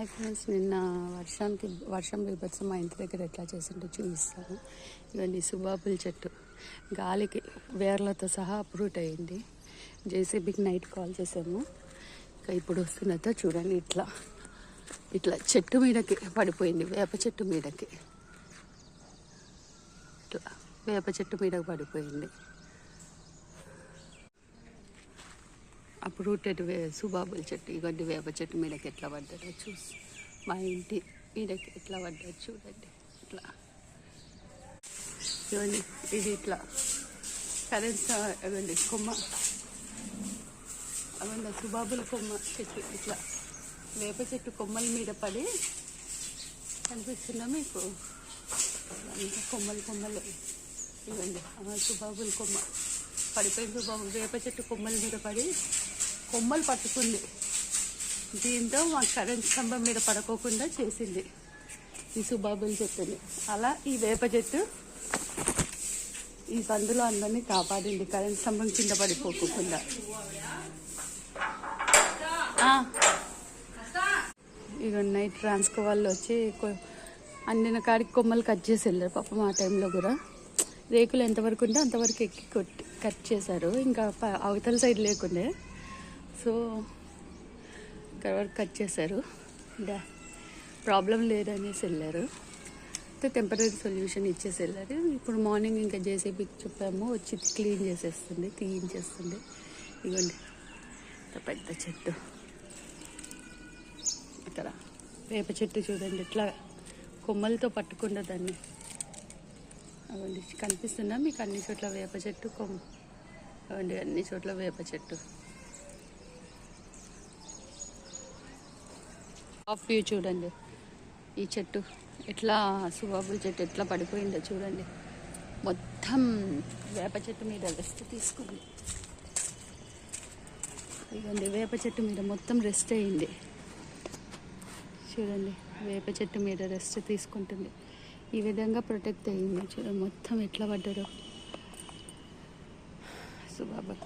Hi friends, నిన్న వర్షం బీభత్సం మా ఇంటి దగ్గర ఎట్లా చేసిందో చూపిస్తాను. ఇవన్నీ సుబాబుల్ చెట్టు గాలికి వేర్లతో సహా అప్రూట్ అయ్యింది. జేసీబీకి నైట్ కాల్ చేసాము. ఇంకా ఇప్పుడు వస్తున్నదో చూడండి, ఇట్లా చెట్టు మీదకి పడిపోయింది. వేప చెట్టు మీదకి పడిపోయింది. అప్రూటెడ్ సుబాబుల్ చెట్టు. ఇవన్నీ వేప చెట్టు మీదకి ఎట్లా పడ్డారో చూసి, మా ఇంటి మీదకి ఎట్లా పడ్డారు చూడండి. ఇవన్నీ ఇది ఇట్లా కరెంట్ ఇవ్వండి కొమ్మ, అవన్నీ సుబాబుల కొమ్మ చెట్టు. ఇట్లా వేప చెట్టు కొమ్మల మీద పడి కనిపిస్తుందా మీకు? ఇంకా కొమ్మలు ఇవ్వండి. సుబాబుల కొమ్మ పడిపోయింది. వేప చెట్టు కొమ్మల మీద పడి కొమ్మలు పట్టుకుంది. దీంతో మా కరెంట్ స్తంభం మీద పడుకోకుండా చేసింది ఈ సుబాబుల చెట్టుని. అలా ఈ వేప చెట్టు ఈ సందులో అందరినీ కాపాడింది, కరెంట్ స్తంభం కింద పడిపోకుండా. ఇక నైట్ ట్రాన్స్కో వాళ్ళు వచ్చి అందిన కాడికి కొమ్మలు కట్ చేసి వెళ్ళారు. పాపం ఆ టైంలో కూడా రేకులు ఎంతవరకు ఉంటే అంతవరకు ఎక్కి కట్ చేశారు. ఇంకా అవతల సైడ్ లేకుండే, సో ఇక్కడ వరకు కట్ చేశారు. ప్రాబ్లం లేదనేసి వెళ్ళారు. అయితే టెంపరీ సొల్యూషన్ ఇచ్చేసి వెళ్ళారు. ఇప్పుడు మార్నింగ్ ఇంకా జేసీబీకి చెప్పాము, వచ్చి క్లీన్ చేసేస్తుంది, తీయించేస్తుంది. ఇవ్వండి పెద్ద చెట్టు. ఇక్కడ వేప చెట్టు చూడండి, ఇట్లా కొమ్మలతో పట్టుకుండా దాన్ని. అవండి కనిపిస్తుందా మీకు? అన్ని చోట్ల వేప చెట్టు అవండి, అన్ని చోట్ల వేప చెట్టు. ఆఫ్ వ్యూ చూడండి, ఈ చెట్టు ఎట్లా సుబాబుల చెట్టు ఎట్లా పడిపోయిందో చూడండి. మొత్తం వేప చెట్టు మీద రెస్ట్ తీసుకుంది. ఇదండి వేప చెట్టు మీద మొత్తం రెస్ట్ అయ్యింది చూడండి. వేప చెట్టు మీద రెస్ట్ తీసుకుంటుంది. ఈ విధంగా ప్రొటెక్ట్ అయ్యింది చూడండి. మొత్తం ఎట్లా పడ్డారో సుబాబుల్.